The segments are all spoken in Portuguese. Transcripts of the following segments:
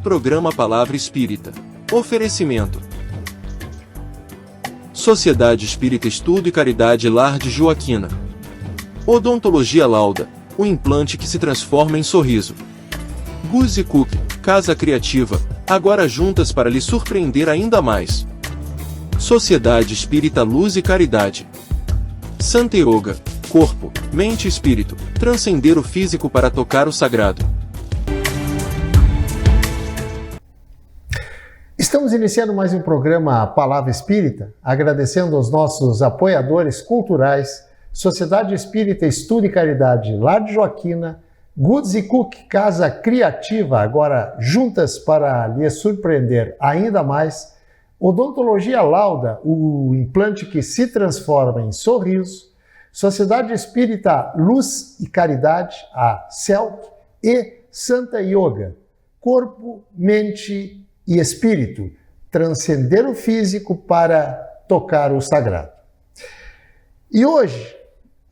Programa Palavra Espírita. Oferecimento: Sociedade Espírita Estudo e Caridade Lar de Joaquina. Odontologia Lauda, o implante que se transforma em sorriso. Guzzi Cook, Casa Criativa, agora juntas para lhe surpreender ainda mais. Sociedade Espírita Luz e Caridade. Santa Yoga, corpo, mente e espírito, transcender o físico para tocar o sagrado. Estamos iniciando mais um programa Palavra Espírita, agradecendo aos nossos apoiadores culturais, Sociedade Espírita Estudo e Caridade Lar de Joaquina, Guzzi Cook, Casa Criativa, agora juntas para lhe surpreender ainda mais, Odontologia Lauda, o implante que se transforma em sorriso, Sociedade Espírita Luz e Caridade, a CELC, e Santa Yoga, corpo, mente e espírito, transcender o físico para tocar o sagrado. E hoje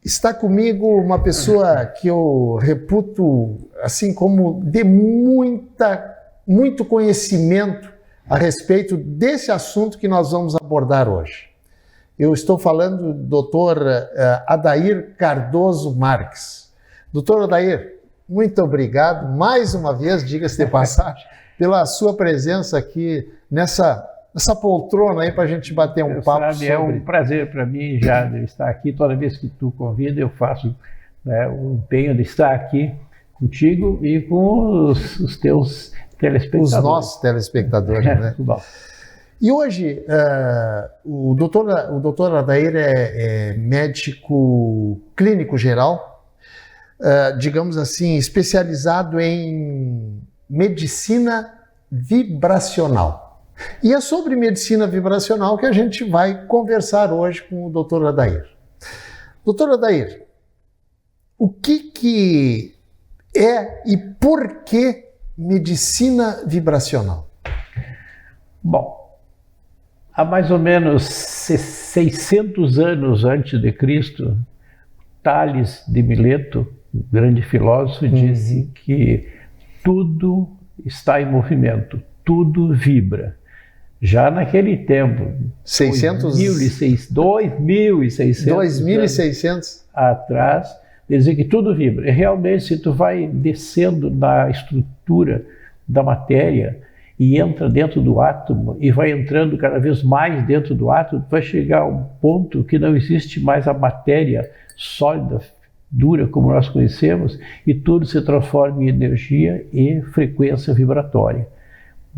está comigo uma pessoa que eu reputo assim como de muito conhecimento a respeito desse assunto que nós vamos abordar hoje. Eu estou falando do Dr. Adair Cardoso Marques. Dr. Adair, muito obrigado mais uma vez, diga-se de passagem, pela sua presença aqui nessa poltrona aí para a gente bater um papo sobre... É um prazer para mim já de estar aqui. Toda vez que tu convida, eu faço o empenho de estar aqui contigo e com os teus telespectadores. Os nossos telespectadores, né? Bom. E hoje, o doutor Adair é médico clínico geral, digamos assim, especializado em medicina vibracional. E é sobre medicina vibracional que a gente vai conversar hoje com o doutor Adair. Doutor Adair, o que é e por que medicina vibracional? Bom, há mais ou menos 600 anos antes de Cristo, Tales de Mileto, um grande filósofo, disse que tudo está em movimento, tudo vibra. Já naquele tempo, 2600 atrás, dizer que tudo vibra. E realmente, se tu vai descendo na estrutura da matéria e entra dentro do átomo e vai entrando cada vez mais dentro do átomo, tu vai chegar a um ponto que não existe mais a matéria sólida, dura como nós conhecemos, e tudo se transforma em energia e frequência vibratória.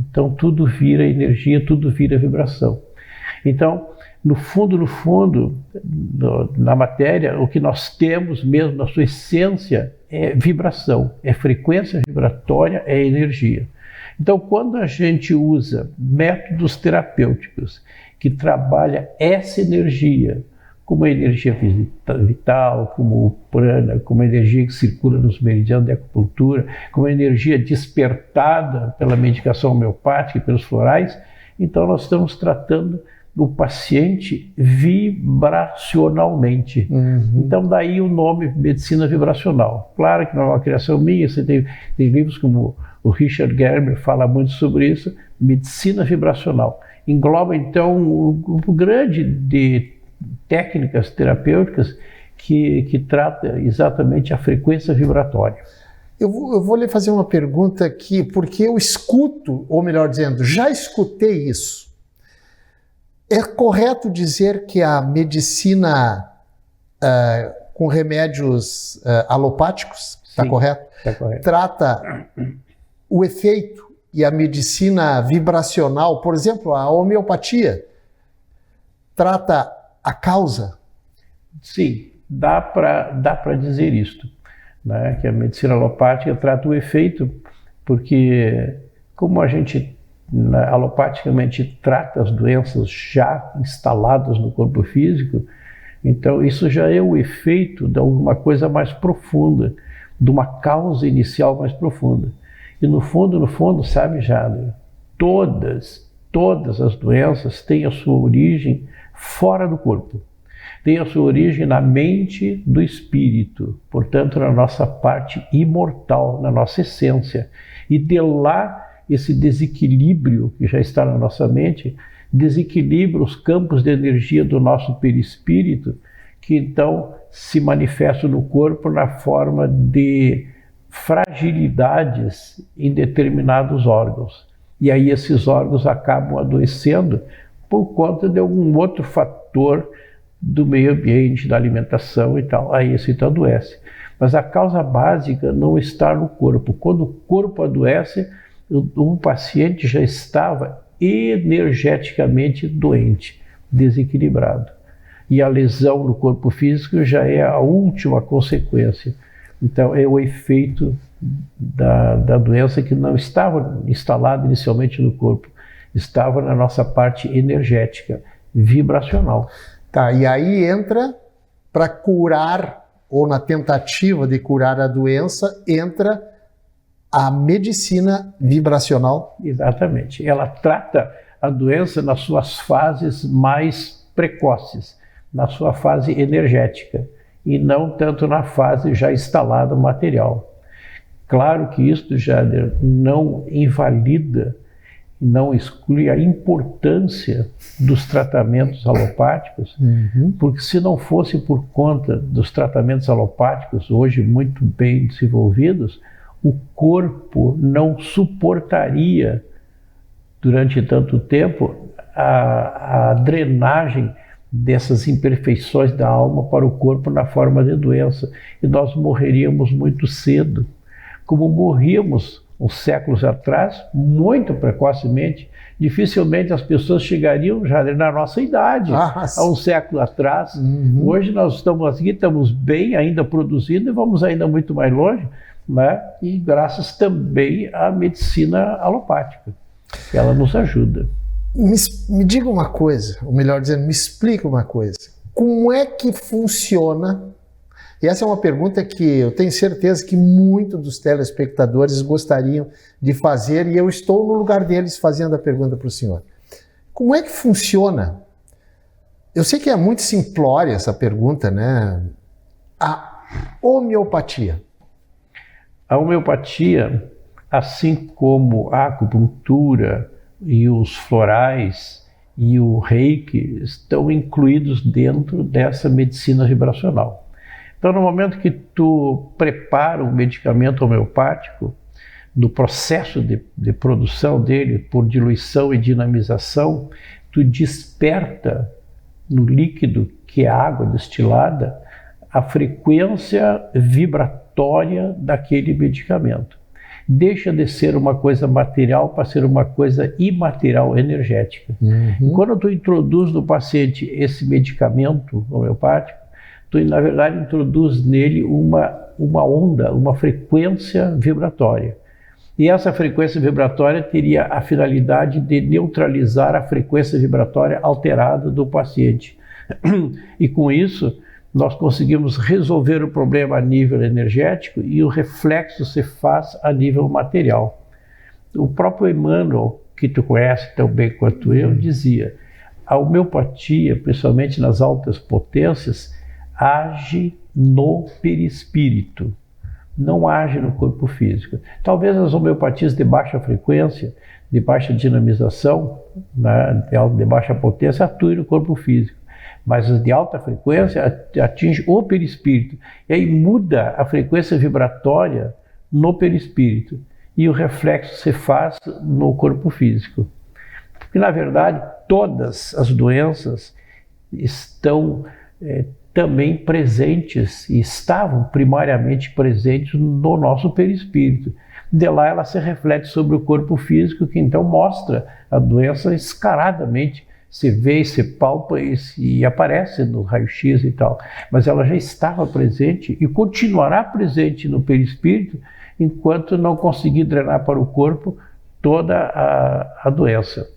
Então tudo vira energia, tudo vira vibração. Então, no fundo, na matéria, o que nós temos mesmo na sua essência é vibração, é frequência vibratória, é energia. Então, quando a gente usa métodos terapêuticos que trabalham essa energia, como a energia vital, como o prana, como a energia que circula nos meridianos da acupuntura, como a energia despertada pela medicação homeopática e pelos florais, então nós estamos tratando o paciente vibracionalmente. Então daí o nome medicina vibracional. Claro que não é uma criação minha, você tem livros como o Richard Gerber fala muito sobre isso, medicina vibracional. Engloba então um grupo grande de técnicas terapêuticas que trata exatamente a frequência vibratória. Eu vou lhe fazer uma pergunta aqui, porque eu escuto, ou melhor dizendo, já escutei isso. É correto dizer que a medicina com remédios alopáticos, está correto? Está correto. Trata o efeito, e a medicina vibracional, por exemplo, a homeopatia, trata a causa? Sim, dá para dizer isto, né? Que a medicina alopática trata o efeito, porque como a gente alopaticamente trata as doenças já instaladas no corpo físico, então isso já é o efeito de alguma coisa mais profunda, de uma causa inicial mais profunda. E no fundo, sabe, Jader, todas as doenças têm a sua origem fora do corpo. Tem a sua origem na mente do espírito, portanto, na nossa parte imortal, na nossa essência. E de lá esse desequilíbrio que já está na nossa mente, desequilibra os campos de energia do nosso perispírito, que então se manifestam no corpo na forma de fragilidades em determinados órgãos. E aí esses órgãos acabam adoecendo por conta de algum outro fator do meio ambiente, da alimentação e tal. Aí esse adoece. Mas a causa básica não está no corpo. Quando o corpo adoece, um paciente já estava energeticamente doente, desequilibrado. E a lesão no corpo físico já é a última consequência. Então é o efeito da doença que não estava instalada inicialmente no corpo, estava na nossa parte energética, vibracional. Tá, e aí entra para curar, ou na tentativa de curar a doença, entra a medicina vibracional. Exatamente. Ela trata a doença nas suas fases mais precoces, na sua fase energética, e não tanto na fase já instalada material. Claro que isto, Jader, não invalida, não exclui a importância dos tratamentos alopáticos, porque se não fosse por conta dos tratamentos alopáticos, hoje muito bem desenvolvidos, o corpo não suportaria durante tanto tempo a drenagem dessas imperfeições da alma para o corpo na forma de doença, e nós morreríamos muito cedo, como morríamos uns séculos atrás, muito precocemente. Dificilmente as pessoas chegariam já na nossa idade, há um século atrás. Hoje nós estamos aqui, estamos bem ainda produzindo e vamos ainda muito mais longe, né? E graças também à medicina alopática, ela nos ajuda. Me diga uma coisa, ou melhor dizendo, me explica uma coisa. Como é que funciona? E essa é uma pergunta que eu tenho certeza que muitos dos telespectadores gostariam de fazer, e eu estou no lugar deles fazendo a pergunta para o senhor. Como é que funciona? Eu sei que é muito simplória essa pergunta, né? A homeopatia. A homeopatia, assim como a acupuntura e os florais e o reiki, estão incluídos dentro dessa medicina vibracional. Então, no momento que tu prepara um medicamento homeopático, no processo de produção dele, por diluição e dinamização, tu desperta no líquido, que é a água destilada, a frequência vibratória daquele medicamento. Deixa de ser uma coisa material para ser uma coisa imaterial, energética. Quando tu introduz no paciente esse medicamento homeopático, tu, na verdade, introduz nele uma onda, uma frequência vibratória. E essa frequência vibratória teria a finalidade de neutralizar a frequência vibratória alterada do paciente. E com isso, nós conseguimos resolver o problema a nível energético e o reflexo se faz a nível material. O próprio Emmanuel, que tu conhece tão bem quanto eu, dizia: a homeopatia, principalmente nas altas potências, age no perispírito, não age no corpo físico. Talvez as homeopatias de baixa frequência, de baixa dinamização, né, de baixa potência, atuem no corpo físico, mas as de alta frequência atingem o perispírito, e aí muda a frequência vibratória no perispírito, e o reflexo se faz no corpo físico. Porque, na verdade, todas as doenças estão também presentes, e estavam primariamente presentes no nosso perispírito. De lá ela se reflete sobre o corpo físico, que então mostra a doença escaradamente, se vê, se palpa e aparece no raio-x e tal. Mas ela já estava presente e continuará presente no perispírito enquanto não conseguir drenar para o corpo toda a doença.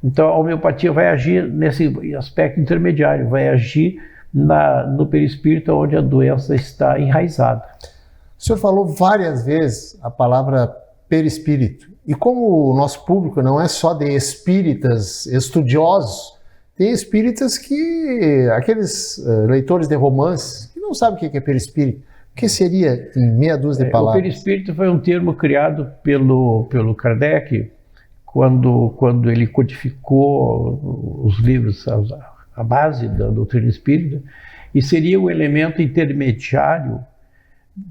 Então a homeopatia vai agir nesse aspecto intermediário, vai agir no perispírito, onde a doença está enraizada. O senhor falou várias vezes a palavra perispírito. E como o nosso público não é só de espíritas estudiosos, tem espíritas que, aqueles leitores de romances, que não sabem o que é perispírito. que seria, em meia dúzia de O palavras? perispírito foi um termo criado pelo Kardec quando ele codificou os livros, a base da doutrina espírita, e seria um elemento intermediário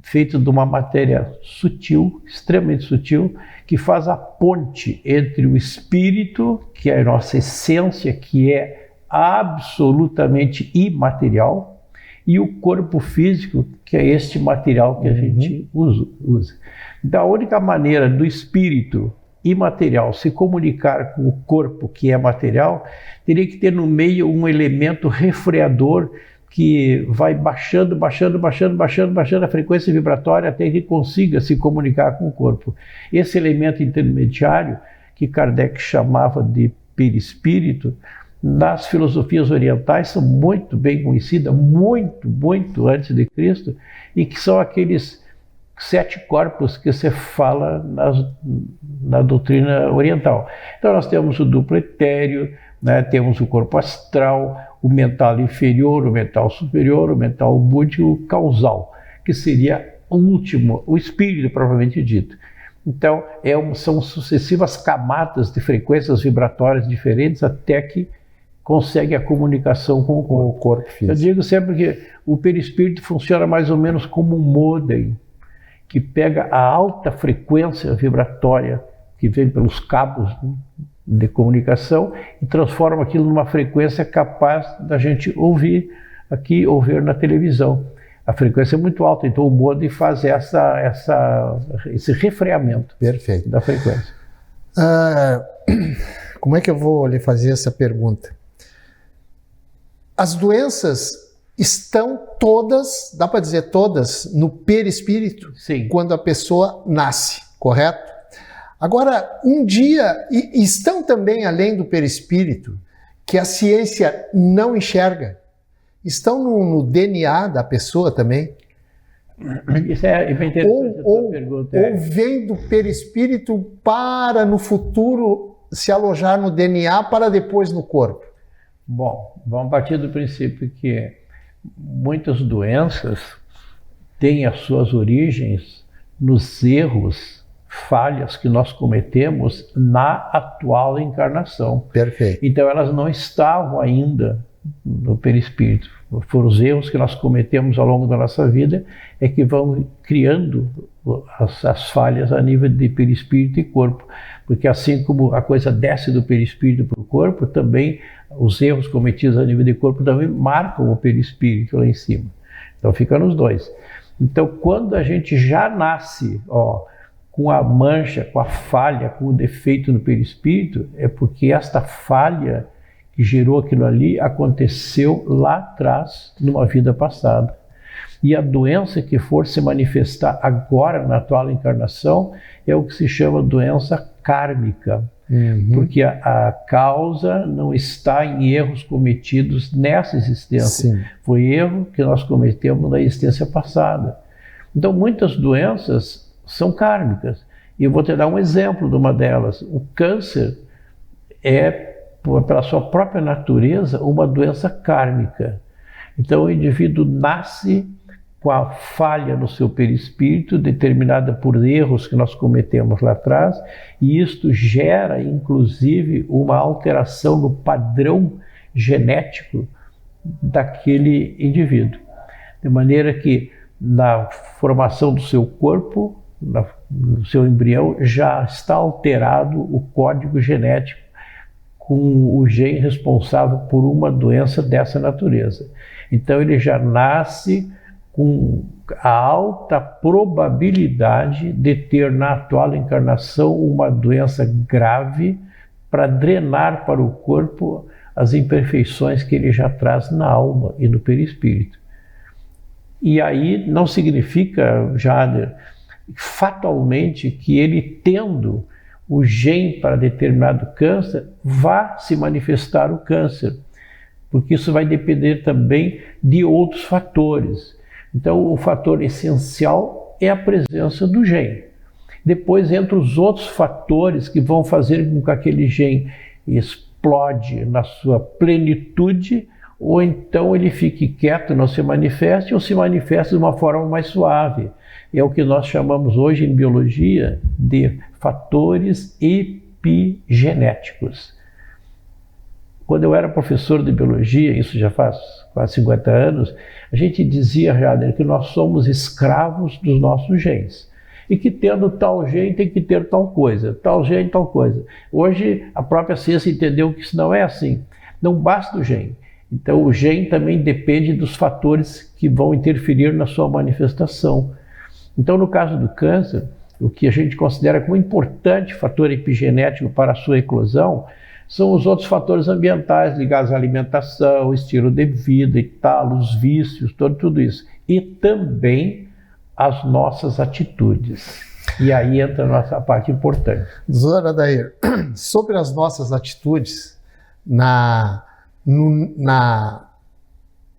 feito de uma matéria sutil, extremamente sutil, que faz a ponte entre o espírito, que é a nossa essência, que é absolutamente imaterial, e o corpo físico, que é este material que a gente usa. Então, a única maneira do espírito imaterial se comunicar com o corpo, que é material, teria que ter no meio um elemento refreador que vai baixando a frequência vibratória até que consiga se comunicar com o corpo. Esse elemento intermediário, que Kardec chamava de perispírito, nas filosofias orientais são muito bem conhecidas, muito antes de Cristo, e que são aqueles 7 corpos que se fala na doutrina oriental. Então nós temos o duplo etéreo, né, temos o corpo astral, o mental inferior, o mental superior, o mental búdico e o causal, que seria o último, o espírito propriamente dito. Então são sucessivas camadas de frequências vibratórias diferentes até que consegue a comunicação com o corpo físico. Eu digo sempre que o perispírito funciona mais ou menos como um modem, que pega a alta frequência vibratória que vem pelos cabos de comunicação e transforma aquilo numa frequência capaz da gente ouvir aqui ou ver na televisão. A frequência é muito alta, então o modem faz esse refreamento da frequência. Como é que eu vou lhe fazer essa pergunta? As doenças estão todas, dá para dizer todas, no perispírito? Sim. Quando a pessoa nasce, correto? Agora, um dia, e estão também além do perispírito, que a ciência não enxerga, estão no DNA da pessoa também? Isso é bem interessante a sua pergunta. Ou vem do perispírito para, no futuro, se alojar no DNA para depois no corpo? Bom, vamos partir do princípio que muitas doenças têm as suas origens nos erros, falhas que nós cometemos na atual encarnação. Perfeito. Então elas não estavam ainda no perispírito. Foram os erros que nós cometemos ao longo da nossa vida é que vão criando as falhas a nível de perispírito e corpo. Porque assim como a coisa desce do perispírito para o corpo, também os erros cometidos a nível de corpo também marcam o perispírito lá em cima. Então fica nos dois. Então quando a gente já nasce com a mancha, com a falha, com o defeito no perispírito, é porque esta falha que gerou aquilo ali aconteceu lá atrás, numa vida passada. E a doença que for se manifestar agora na atual encarnação é o que se chama doença kármica. Porque a causa não está em erros cometidos nessa existência. Sim. Foi erro que nós cometemos na existência passada. Então muitas doenças são kármicas. E eu vou te dar um exemplo de uma delas. O câncer é, pela sua própria natureza, uma doença kármica. Então o indivíduo nasce com a falha no seu perispírito, determinada por erros que nós cometemos lá atrás, e isto gera, inclusive, uma alteração no padrão genético daquele indivíduo. De maneira que, na formação do seu corpo, no seu embrião, já está alterado o código genético com o gene responsável por uma doença dessa natureza. Então ele já nasce com a alta probabilidade de ter na atual encarnação uma doença grave para drenar para o corpo as imperfeições que ele já traz na alma e no perispírito. E aí não significa, Jader, fatalmente que ele tendo o gene para determinado câncer, vá se manifestar o câncer, porque isso vai depender também de outros fatores. Então, o fator essencial é a presença do gene. Depois, entre os outros fatores que vão fazer com que aquele gene explode na sua plenitude, ou então ele fique quieto, não se manifeste, ou se manifeste de uma forma mais suave. É o que nós chamamos hoje em biologia de fatores epigenéticos. Quando eu era professor de biologia, isso já faz quase 50 anos, a gente dizia, Jader, que nós somos escravos dos nossos genes. E que tendo tal gene tem que ter tal coisa, tal gene, tal coisa. Hoje a própria ciência entendeu que isso não é assim. Não basta o gene. Então o gene também depende dos fatores que vão interferir na sua manifestação. Então no caso do câncer, o que a gente considera como importante fator epigenético para a sua eclosão são os outros fatores ambientais ligados à alimentação, estilo de vida e tal, os vícios, tudo isso. E também as nossas atitudes. E aí entra a nossa parte importante. Doutora Adair, sobre as nossas atitudes, no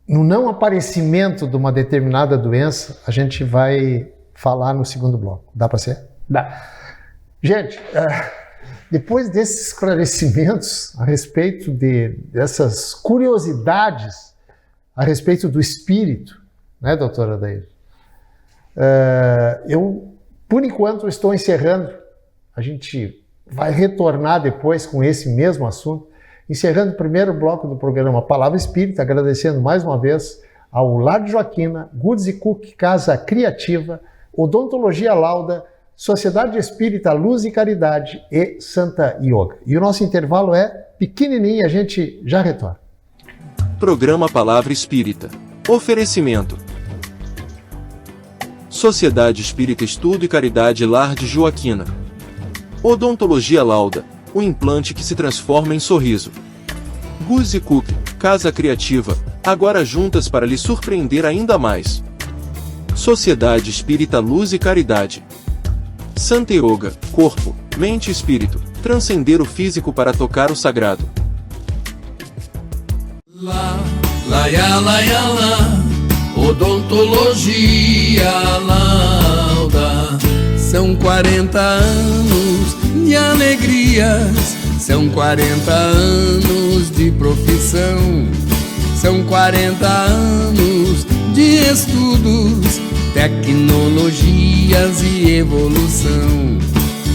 não aparecimento de uma determinada doença, a gente vai falar no segundo bloco. Dá para ser? Dá. Gente, depois desses esclarecimentos a respeito dessas curiosidades a respeito do espírito, né, doutora Adair? Eu, por enquanto, estou encerrando. A gente vai retornar depois com esse mesmo assunto. Encerrando o primeiro bloco do programa Palavra Espírita, agradecendo mais uma vez ao Lar de Joaquina, Goods & Cook, Casa Criativa, Odontologia Lauda, Sociedade Espírita Luz e Caridade e Santa Yoga. E o nosso intervalo é pequenininho, a gente já retorna. Programa Palavra Espírita. Oferecimento. Sociedade Espírita Estudo e Caridade Lar de Joaquina. Odontologia Lauda, o implante que se transforma em sorriso. Goods & Cook, Casa Criativa, agora juntas para lhe surpreender ainda mais. Sociedade Espírita Luz e Caridade. Santa Yoga, corpo, mente e espírito, transcender o físico para tocar o sagrado. Odontologia Lauda. São 40 anos de alegrias, são 40 anos de profissão, são 40 anos de estudos, tecnologias e evolução.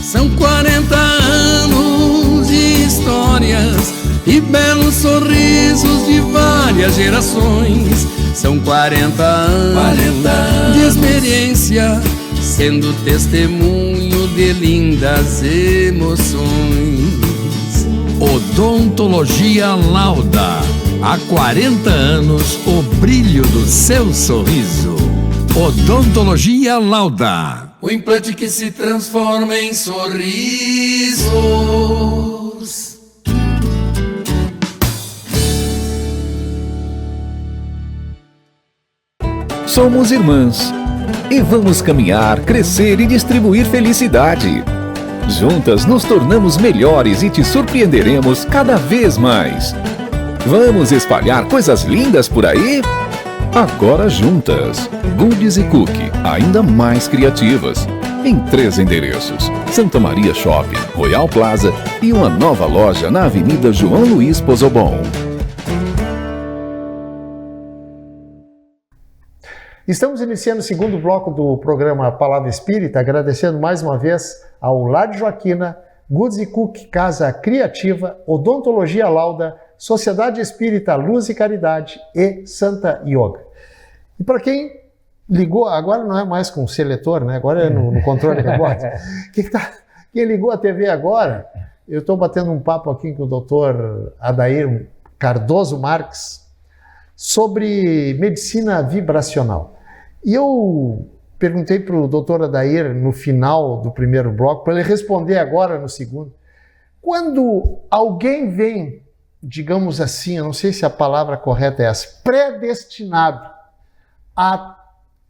São 40 anos de histórias e belos sorrisos de várias gerações. São 40 anos de experiência, sendo testemunho de lindas emoções. Odontologia Lauda. Há 40 anos, o brilho do seu sorriso. Odontologia Lauda. O implante que se transforma em sorrisos. Somos irmãs e vamos caminhar, crescer e distribuir felicidade. Juntas nos tornamos melhores e te surpreenderemos cada vez mais. Vamos espalhar coisas lindas por aí? Agora juntas. Goods & Cook, ainda mais criativas. Em 3 endereços: Santa Maria Shopping, Royal Plaza e uma nova loja na Avenida João Luiz Pozobon. Estamos iniciando o segundo bloco do programa Palavra Espírita, agradecendo mais uma vez ao Lar de Joaquina, Goods & Cook, Casa Criativa, Odontologia Lauda, Sociedade Espírita Luz e Caridade e Santa Yoga. E para quem ligou, agora não é mais com o seletor, né? Agora é no controle remoto. Quem ligou a TV agora, eu estou batendo um papo aqui com o doutor Adair Cardoso Marques sobre medicina vibracional. E eu perguntei para o doutor Adair no final do primeiro bloco, para ele responder agora no segundo. Quando alguém vem, digamos assim, eu não sei se a palavra correta é essa, predestinado a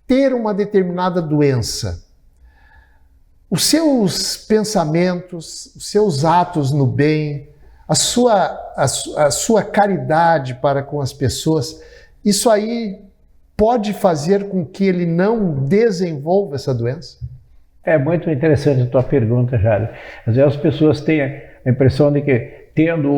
ter uma determinada doença, os seus pensamentos, os seus atos no bem, a sua caridade para com as pessoas, isso aí pode fazer com que ele não desenvolva essa doença? É muito interessante a tua pergunta, Jário. Às vezes as pessoas têm a impressão de que tendo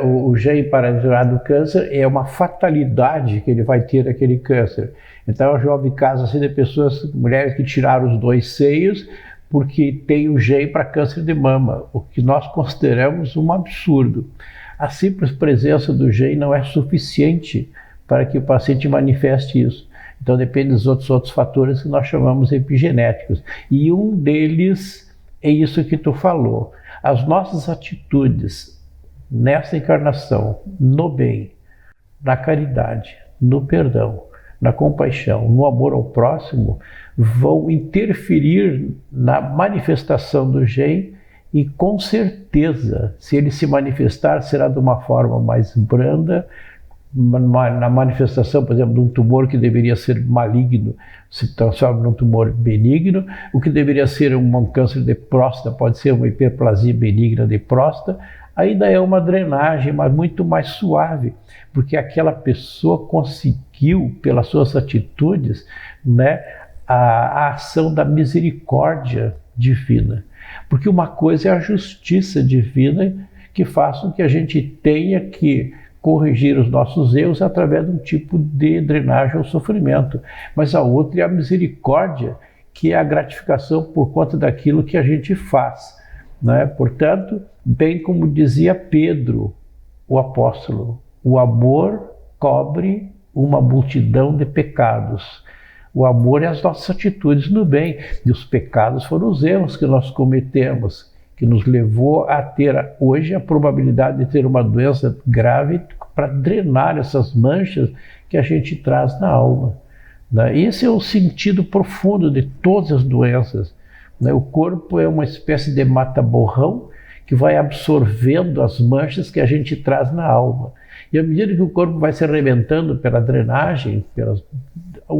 o gene para curar do câncer, é uma fatalidade que ele vai ter aquele câncer. Então eu já ouvi casos assim de pessoas, mulheres que tiraram os 2 seios porque tem o gene para câncer de mama, o que nós consideramos um absurdo. A simples presença do gene não é suficiente para que o paciente manifeste isso. Então depende dos outros fatores que nós chamamos epigenéticos. E um deles é isso que tu falou. As nossas atitudes nessa encarnação, no bem, na caridade, no perdão, na compaixão, no amor ao próximo, vão interferir na manifestação do gene e com certeza, se ele se manifestar, será de uma forma mais branda, na manifestação, por exemplo, de um tumor que deveria ser maligno, se transforma num tumor benigno, o que deveria ser um câncer de próstata pode ser uma hiperplasia benigna de próstata, ainda é uma drenagem, mas muito mais suave, porque aquela pessoa conseguiu, pelas suas atitudes, né, a ação da misericórdia divina. Porque uma coisa é a justiça divina que faz com que a gente tenha que corrigir os nossos erros através de um tipo de drenagem ao sofrimento. Mas a outra é a misericórdia, que é a gratificação por conta daquilo que a gente faz, né? Portanto, bem como dizia Pedro, o apóstolo, o amor cobre uma multidão de pecados. O amor é as nossas atitudes no bem, e os pecados foram os erros que nós cometemos, que nos levou a ter hoje a probabilidade de ter uma doença grave para drenar essas manchas que a gente traz na alma. Esse é o sentido profundo de todas as doenças. O corpo é uma espécie de mata-borrão que vai absorvendo as manchas que a gente traz na alma. E à medida que o corpo vai se arrebentando pela drenagem,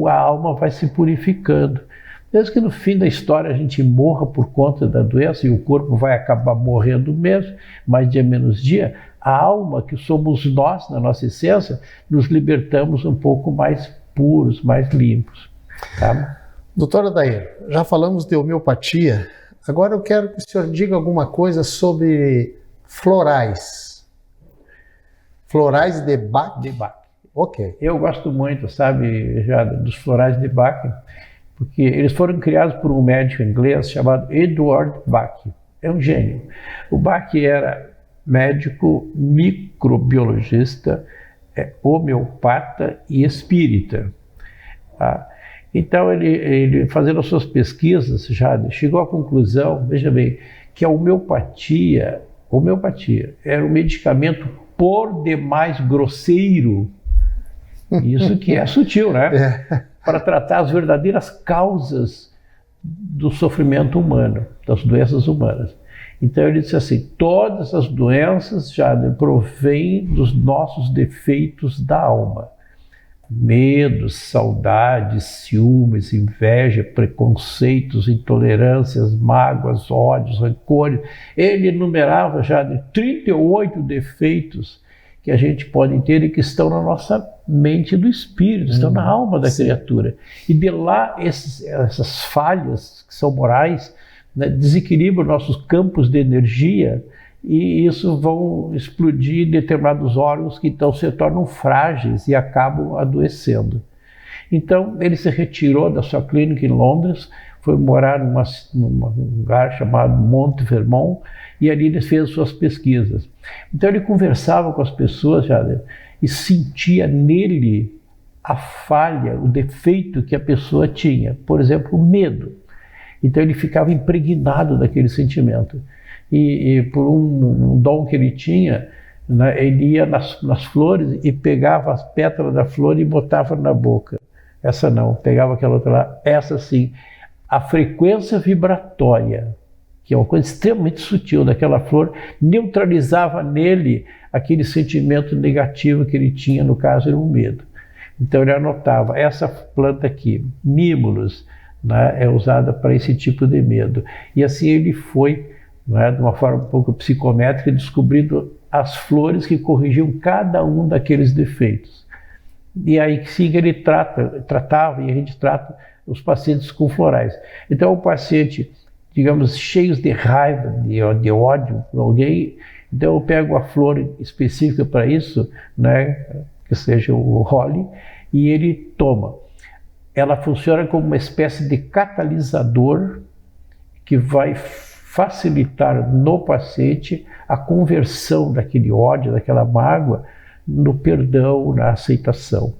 a alma vai se purificando. Desde que no fim da história a gente morra por conta da doença e o corpo vai acabar morrendo mesmo, mais dia menos dia, a alma, que somos nós, na nossa essência, nos libertamos um pouco mais puros, mais limpos. Tá? Doutora Adair, já falamos de homeopatia, agora eu quero que o senhor diga alguma coisa sobre florais. Florais de Bach? De Bach. Ok. Eu gosto muito, sabe, já dos florais de Bach, porque eles foram criados por um médico inglês chamado Edward Bach. É um gênio. O Bach era médico, microbiologista, homeopata e espírita. Tá? Então ele fazendo as suas pesquisas, já chegou à conclusão, veja bem, que a homeopatia era um medicamento por demais grosseiro. Isso que é sutil, né? Para tratar as verdadeiras causas do sofrimento humano, das doenças humanas. Então ele disse assim, todas as doenças já provêm dos nossos defeitos da alma. Medos, saudades, ciúmes, inveja, preconceitos, intolerâncias, mágoas, ódios, rancores. Ele enumerava já 38 defeitos que a gente pode ter e que estão na nossa mente do espírito, estão na alma da criatura. E de lá, essas falhas que são morais, né, desequilibram nossos campos de energia e isso vão explodir determinados órgãos que então se tornam frágeis e acabam adoecendo. Então ele se retirou da sua clínica em Londres, foi morar num lugar chamado Monte Vermont e ali ele fez suas pesquisas. Então ele conversava com as pessoas já, e sentia nele a falha, o defeito que a pessoa tinha, por exemplo, o medo. Então ele ficava impregnado daquele sentimento. E por um dom que ele tinha, né, ele ia nas flores e pegava as pétalas da flor e botava na boca. Essa não, pegava aquela outra lá, essa sim. A frequência vibratória, que é uma coisa extremamente sutil daquela flor, neutralizava nele aquele sentimento negativo que ele tinha, no caso era o medo. Então ele anotava, essa planta aqui, Mimulus, né, é usada para esse tipo de medo. E assim ele foi, né, de uma forma um pouco psicométrica, descobrindo as flores que corrigiam cada um daqueles defeitos. E aí sim que ele tratava, e a gente trata os pacientes com florais. Então o paciente digamos, cheios de raiva, de ódio por alguém. Então eu pego a flor específica para isso, né, que seja o Holly, e ele toma. Ela funciona como uma espécie de catalisador que vai facilitar no paciente a conversão daquele ódio, daquela mágoa, no perdão, na aceitação.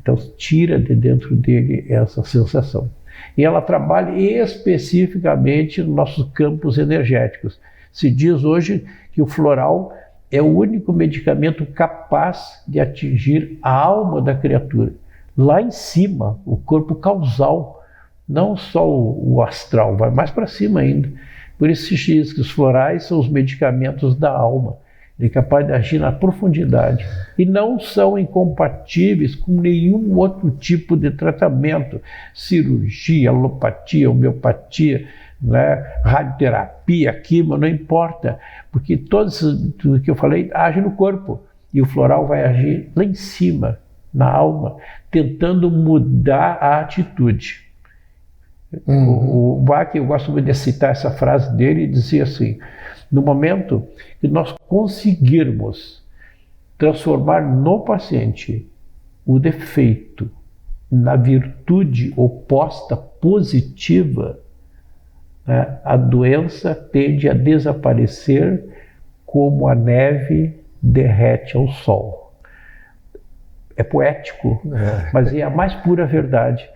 Então tira de dentro dele essa sensação. E ela trabalha especificamente nos nossos campos energéticos. Se diz hoje que o floral é o único medicamento capaz de atingir a alma da criatura. Lá em cima, o corpo causal, não só o astral, vai mais para cima ainda. Por isso se diz que os florais são os medicamentos da alma. Ele é capaz de agir na profundidade. E não são incompatíveis com nenhum outro tipo de tratamento. Cirurgia, alopatia, homeopatia, né, radioterapia, quimio, não importa. Porque tudo que eu falei age no corpo. E o floral vai agir lá em cima, na alma, tentando mudar a atitude. O Bach, eu gosto muito de citar essa frase dele, e dizia assim: no momento que nós conseguirmos transformar no paciente o defeito na virtude oposta positiva, né, a doença tende a desaparecer como a neve derrete ao sol. É poético, mas é a mais pura verdade.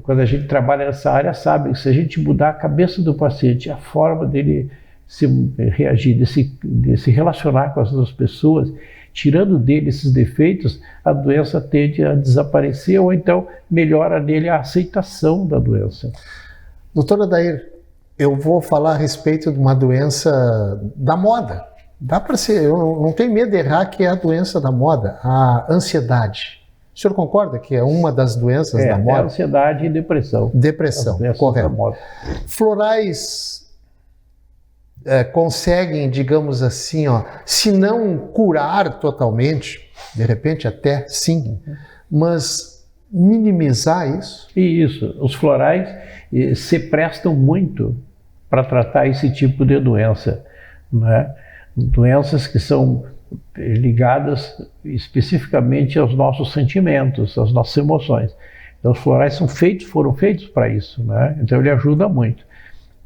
Quando a gente trabalha nessa área, sabe que se a gente mudar a cabeça do paciente, a forma dele se reagir, de se relacionar com as outras pessoas, tirando dele esses defeitos, a doença tende a desaparecer, ou então melhora nele a aceitação da doença. Doutor Adair, eu vou falar a respeito de uma doença da moda. Dá para ser, eu não tenho medo de errar, que é a doença da moda, a ansiedade. O senhor concorda que é uma das doenças da moda? É ansiedade e depressão. Depressão, correto. Florais conseguem, digamos assim, se não curar totalmente, de repente até sim, mas minimizar isso? Isso. Os florais se prestam muito para tratar esse tipo de doença, né? Doenças que são ligadas especificamente aos nossos sentimentos, às nossas emoções. Então os florais foram feitos para isso, né? Então ele ajuda muito.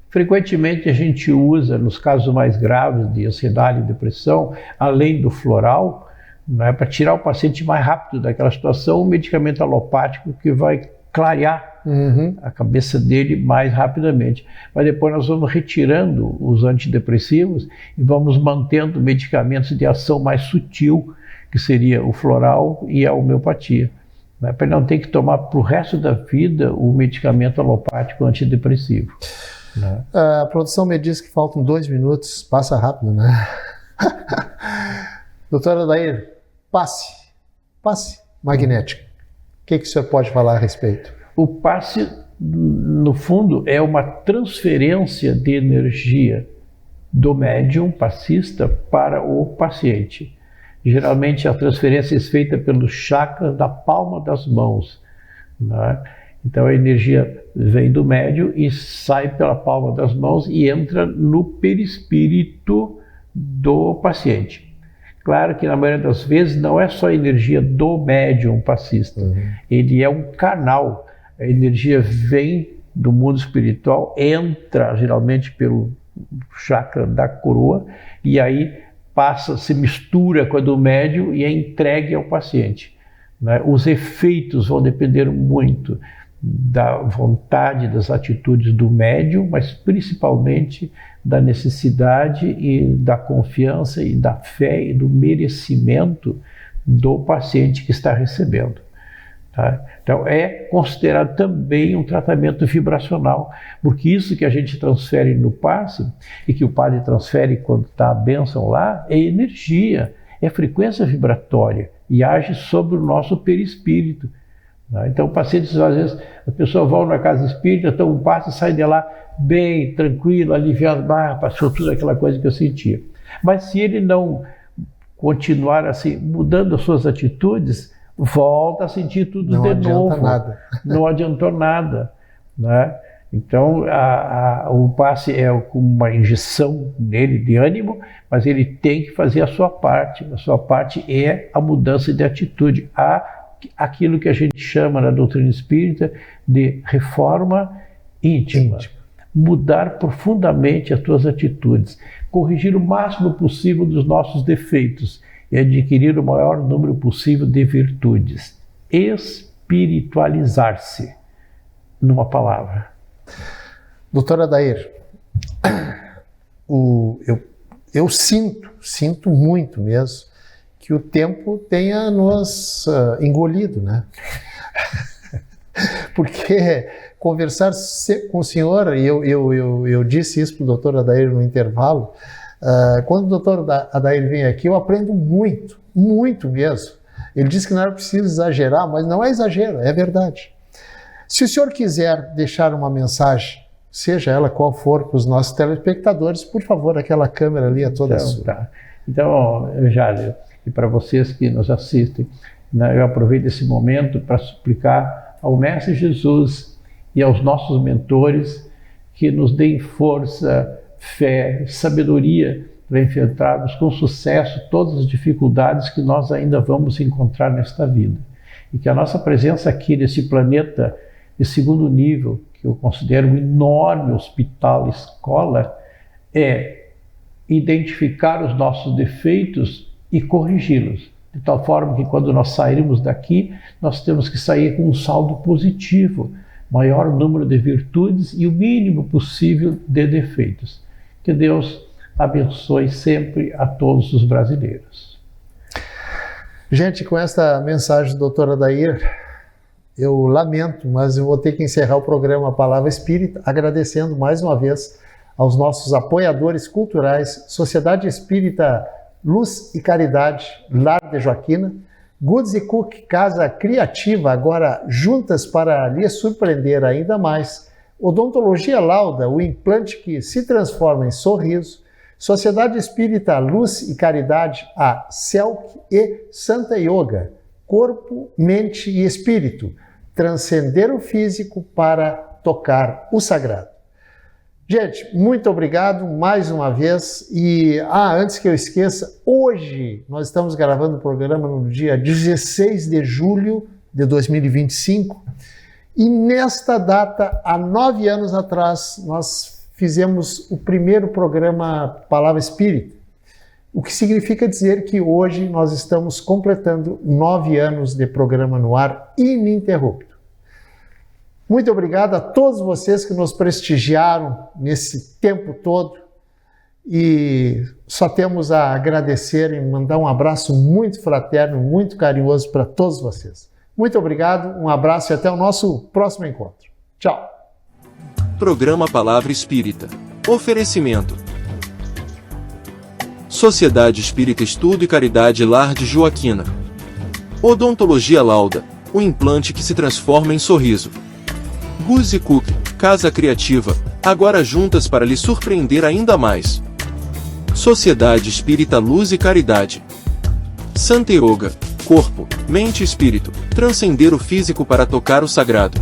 Frequentemente a gente usa, nos casos mais graves de ansiedade e depressão, além do floral, né, para tirar o paciente mais rápido daquela situação, um medicamento alopático que vai clarear a cabeça dele mais rapidamente. Mas depois nós vamos retirando os antidepressivos e vamos mantendo medicamentos de ação mais sutil, que seria o floral e a homeopatia, né, para ele não ter que tomar para o resto da vida o medicamento alopático antidepressivo. Né? A produção me diz que faltam 2 minutos, passa rápido, né? Doutora Adair, passe magnético. O que o senhor pode falar a respeito? O passe, no fundo, é uma transferência de energia do médium passista para o paciente. Geralmente a transferência é feita pelos chakras da palma das mãos, né? Então a energia vem do médium e sai pela palma das mãos e entra no perispírito do paciente. Claro que na maioria das vezes não é só a energia do médium passista, ele é um canal. A energia vem do mundo espiritual, entra geralmente pelo chakra da coroa e aí se mistura com a do médium e é entregue ao paciente, né? Os efeitos vão depender muito da vontade, das atitudes do médium, mas principalmente da necessidade e da confiança e da fé e do merecimento do paciente que está recebendo. Tá? Então é considerado também um tratamento vibracional, porque isso que a gente transfere no passe e que o padre transfere quando está a bênção lá é energia, é frequência vibratória e age sobre o nosso perispírito. Então, pacientes, às vezes, as pessoas vão na casa espírita, tomam um passe e saem de lá bem, tranquilo, aliviado, passou tudo aquela coisa que eu sentia. Mas se ele não continuar assim, mudando as suas atitudes, volta a sentir tudo de novo. Não adianta nada. Não adiantou nada, né? Então, o passe é uma injeção nele de ânimo, mas ele tem que fazer a sua parte. A sua parte é a mudança de atitude, aquilo que a gente chama na doutrina espírita de reforma íntima. Mudar profundamente as tuas atitudes, corrigir o máximo possível dos nossos defeitos e adquirir o maior número possível de virtudes. Espiritualizar-se, numa palavra. Doutora Adair, eu sinto muito mesmo que o tempo tenha nos engolido, né? Porque conversar com o senhor, e eu disse isso para o doutor Adair no intervalo, quando o doutor Adair vem aqui, eu aprendo muito, muito mesmo. Ele disse que não era preciso exagerar, mas não é exagero, é verdade. Se o senhor quiser deixar uma mensagem, seja ela qual for, para os nossos telespectadores, por favor, aquela câmera ali é toda sua. Tá. Então, Jálio, e para vocês que nos assistem, né, eu aproveito esse momento para suplicar ao Mestre Jesus e aos nossos mentores que nos deem força, fé, sabedoria para enfrentarmos com sucesso todas as dificuldades que nós ainda vamos encontrar nesta vida. E que a nossa presença aqui nesse planeta de segundo nível, que eu considero um enorme hospital, escola, é identificar os nossos defeitos e corrigi-los. De tal forma que quando nós sairmos daqui, nós temos que sair com um saldo positivo, maior número de virtudes e o mínimo possível de defeitos. Que Deus abençoe sempre a todos os brasileiros. Gente, com esta mensagem do doutor Adair, eu lamento, mas eu vou ter que encerrar o programa Palavra Espírita, agradecendo mais uma vez aos nossos apoiadores culturais, Sociedade Espírita Luz e Caridade, Lar de Joaquina, Goods & Cook, Casa Criativa, agora juntas para lhe surpreender ainda mais, Odontologia Lauda, o implante que se transforma em sorriso, Sociedade Espírita Luz e Caridade, a CELC e Santa Yoga, Corpo, Mente e Espírito, transcender o físico para tocar o sagrado. Gente, muito obrigado mais uma vez. E, antes que eu esqueça, hoje nós estamos gravando o programa no dia 16 de julho de 2025 e nesta data, há 9 anos atrás, nós fizemos o primeiro programa Palavra Espírita, o que significa dizer que hoje nós estamos completando 9 anos de programa no ar ininterrupto. Muito obrigado a todos vocês que nos prestigiaram nesse tempo todo e só temos a agradecer e mandar um abraço muito fraterno, muito carinhoso para todos vocês. Muito obrigado, um abraço e até o nosso próximo encontro. Tchau. Programa Palavra Espírita. Oferecimento: Sociedade Espírita Estudo e Caridade Lar de Joaquina. Odontologia Lauda, o implante que se transforma em sorriso. Goods & Cook, Casa Criativa, agora juntas para lhe surpreender ainda mais. Sociedade Espírita Luz e Caridade. Santa Yoga, Corpo, Mente e Espírito, transcender o físico para tocar o sagrado.